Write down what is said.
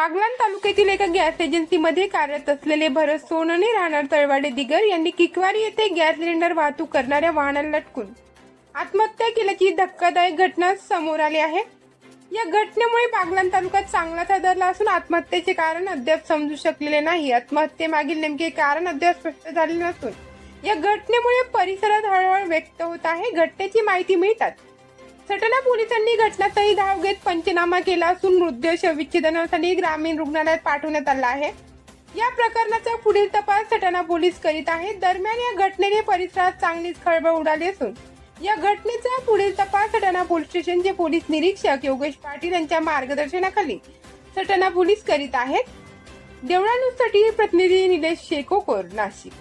बागलाण तालुक्यातील एका गॅस एजन्सीमध्ये कार्यरत असलेले भरत सोनवणे राहणार तळवाडे दिगर यांनी किकवारी येथे गॅस सिलेंडर वाहतूक करणाऱ्या वाहनाला लटकून आत्महत्या केल्याची धक्कादायक घटना समोर आली आहे। या घटनेमुळे बागलाण तालुक्यात चांगलाच हादरला असून आत्महत्येचे कारण अद्याप समजू शकलेले नाही। आत्महत्येमागील नेमके कारण अद्याप स्पष्ट झाले नसून या घटनेमुळे परिसरात हळहळ व्यक्त होत आहे। घटनेची माहिती मिळताच सटाणा पोलिसांनी घटनास्थळी धाव घेत पंचनामा केला असून मृतदेह शवविच्छेदनासाठी ग्रामीण रुग्णालयात पाठवण्यात आला आहे। या प्रकरणाचा पुढील तपास सटाणा पोलीस करीत आहेत। दरम्यान या घटनेने परिसरात चांगलीच खळबळ उडाली असून या घटनेचा पुढील तपास सटाणा पोलीस स्टेशनचे पोलीस निरीक्षक योगेश पाटील यांच्या मार्गदर्शनाखाली सटाणा पोलीस करीत आहेत। देवळा न्यूजसाठी प्रतिनिधी निलेश शेकोकोर, नाशिक।